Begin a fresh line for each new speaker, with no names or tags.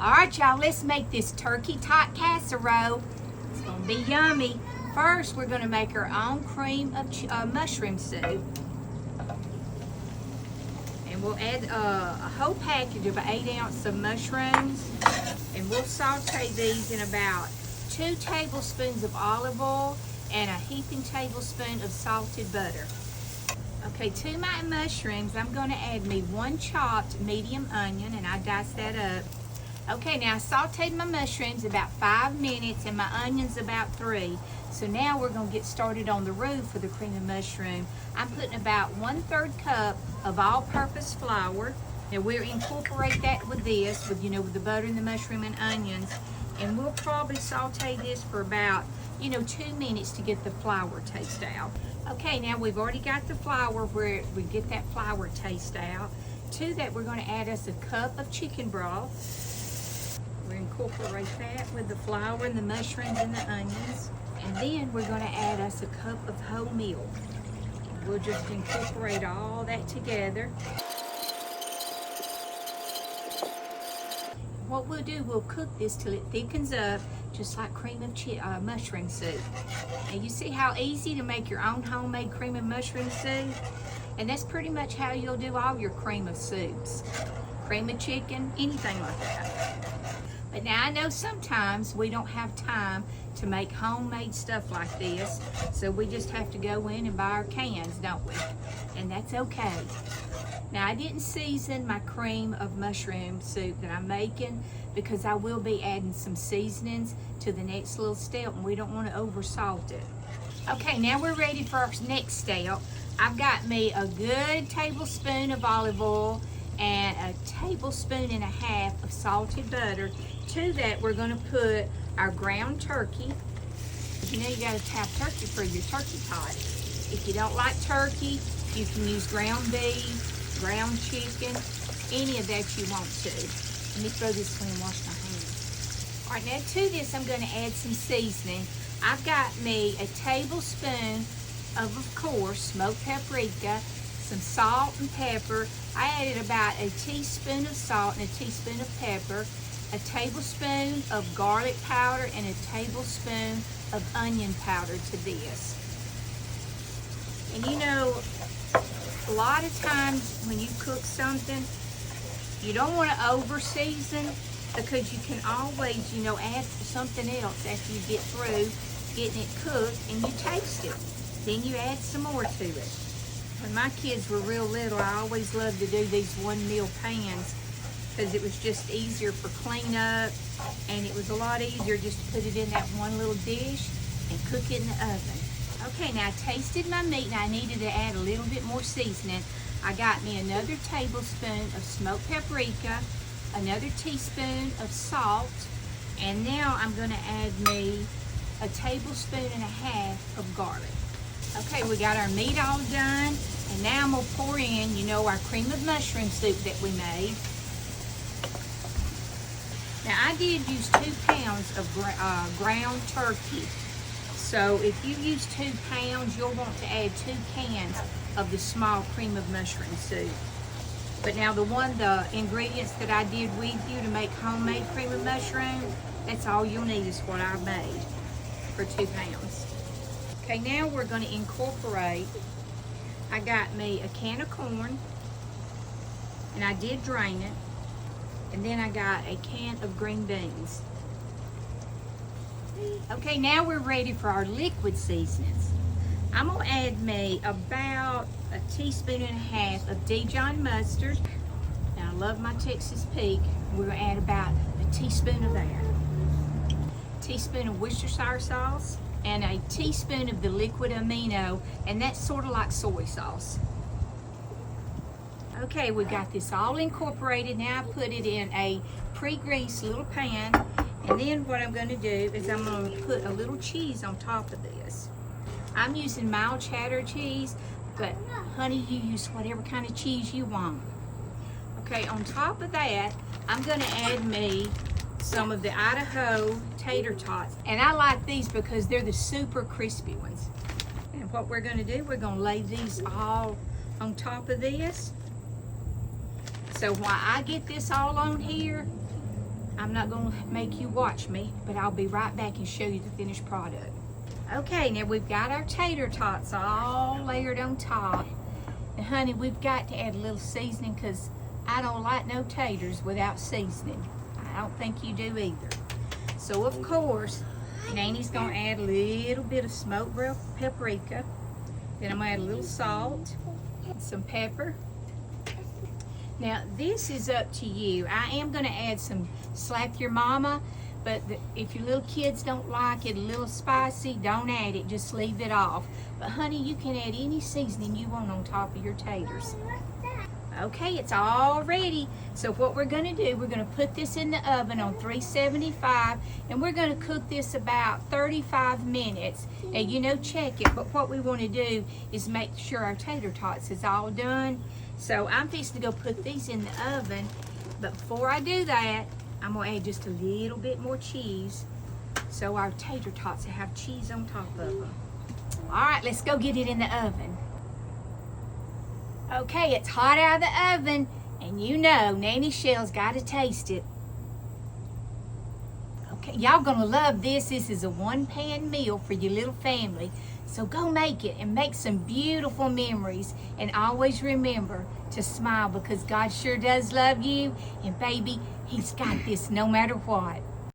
All right, y'all, let's make this turkey tot casserole. It's gonna be yummy. First, we're gonna make our own cream of mushroom soup. And we'll add a whole package of 8 ounces of mushrooms. And we'll saute these in about 2 tablespoons of olive oil and a heaping tablespoon of salted butter. Okay, to my mushrooms, I'm gonna add me 1 chopped medium onion, and I dice that up. Okay, now I sauteed my mushrooms about 5 minutes and my onions about 3. So now we're gonna get started on the roux for the cream of mushroom. I'm putting about 1/3 cup of all-purpose flour. Now we'll incorporate that with this, with the butter and the mushroom and onions. And we'll probably saute this for about, 2 minutes to get the flour taste out. Okay, now we've already got the flour where we get that flour taste out. To that, we're gonna add us a cup of chicken broth. We'll incorporate that with the flour and the mushrooms and the onions. And then we're gonna add us a cup of whole milk. We'll just incorporate all that together. What we'll do, we'll cook this till it thickens up, just like cream of mushroom soup. And you see how easy to make your own homemade cream of mushroom soup? And that's pretty much how you'll do all your cream of soups. Cream of chicken, anything like that. But now I know sometimes we don't have time to make homemade stuff like this, so we just have to go in and buy our cans, don't we? And that's okay. Now I didn't season my cream of mushroom soup that I'm making because I will be adding some seasonings to the next little step, and we don't want to over salt it. Okay, now we're ready for our next step. I've got me a good tablespoon of olive oil and a tablespoon and a half of salted butter. To that, we're gonna put our ground turkey. You gotta have turkey for your turkey tot. If you don't like turkey, you can use ground beef, ground chicken, any of that you want to. Let me throw this clean and wash my hands. All right, now to this, I'm gonna add some seasoning. I've got me a tablespoon of course, smoked paprika, some salt and pepper. I added about a teaspoon of salt and a teaspoon of pepper, a tablespoon of garlic powder, and a tablespoon of onion powder to this. And a lot of times when you cook something, you don't want to over season because you can always, add something else after you get through getting it cooked and you taste it. Then you add some more to it. When my kids were real little, I always loved to do these 1 meal pans because it was just easier for cleanup, and it was a lot easier just to put it in that one little dish and cook it in the oven. Okay, now I tasted my meat and I needed to add a little bit more seasoning. I got me another tablespoon of smoked paprika, another teaspoon of salt, and now I'm gonna add me a tablespoon and a half of garlic. Okay, we got our meat all done, and now I'm gonna pour in, our cream of mushroom soup that we made. Now I did use 2 pounds of ground turkey. So if you use 2 pounds, you'll want to add 2 cans of the small cream of mushroom soup. But now the ingredients that I did with you to make homemade cream of mushroom, that's all you'll need is what I made for 2 pounds. Okay, now we're going to incorporate, I got me a can of corn, and I did drain it, and then I got a can of green beans. Okay, now we're ready for our liquid seasonings. I'm going to add me about a teaspoon and a half of Dijon mustard. Now I love my Texas Peak. We're going to add about a teaspoon of that. A teaspoon of Worcestershire sauce, and a teaspoon of the liquid amino, and that's sort of like soy sauce. Okay, we got this all incorporated. Now I put it in a pre-greased little pan, and then what I'm going to do is I'm going to put a little cheese on top of this. I'm using mild cheddar cheese, but honey, you use whatever kind of cheese you want. Okay, on top of that, I'm going to add me some of the Idaho tater tots, and I like these because they're the super crispy ones. And what we're going to do, we're going to lay these all on top of this. So while I get this all on here, I'm not gonna make you watch me, but I'll be right back and show you the finished product. Okay, now we've got our tater tots all layered on top. And honey, we've got to add a little seasoning because I don't like no taters without seasoning. I don't think you do either. So of course, Nanny's gonna add a little bit of smoked grilled paprika. Then I'm gonna add a little salt and some pepper. Now this is up to you. I am gonna add some Slap Your Mama, but if your little kids don't like it a little spicy, don't add it, just leave it off. But honey, you can add any seasoning you want on top of your taters. Okay, it's all ready. So what we're gonna do, we're gonna put this in the oven on 375, and we're gonna cook this about 35 minutes. Now, you know, check it, but what we wanna do is make sure our tater tots is all done. So I'm fixing to go put these in the oven, but before I do that, I'm gonna add just a little bit more cheese so our tater tots will have cheese on top of them. All right, let's go get it in the oven. Okay, it's hot out of the oven, and you know Nanny Shell's got to taste it. Okay, y'all gonna love this. This is a one-pan meal for your little family. So go make it and make some beautiful memories. And always remember to smile because God sure does love you. And baby, He's got this no matter what.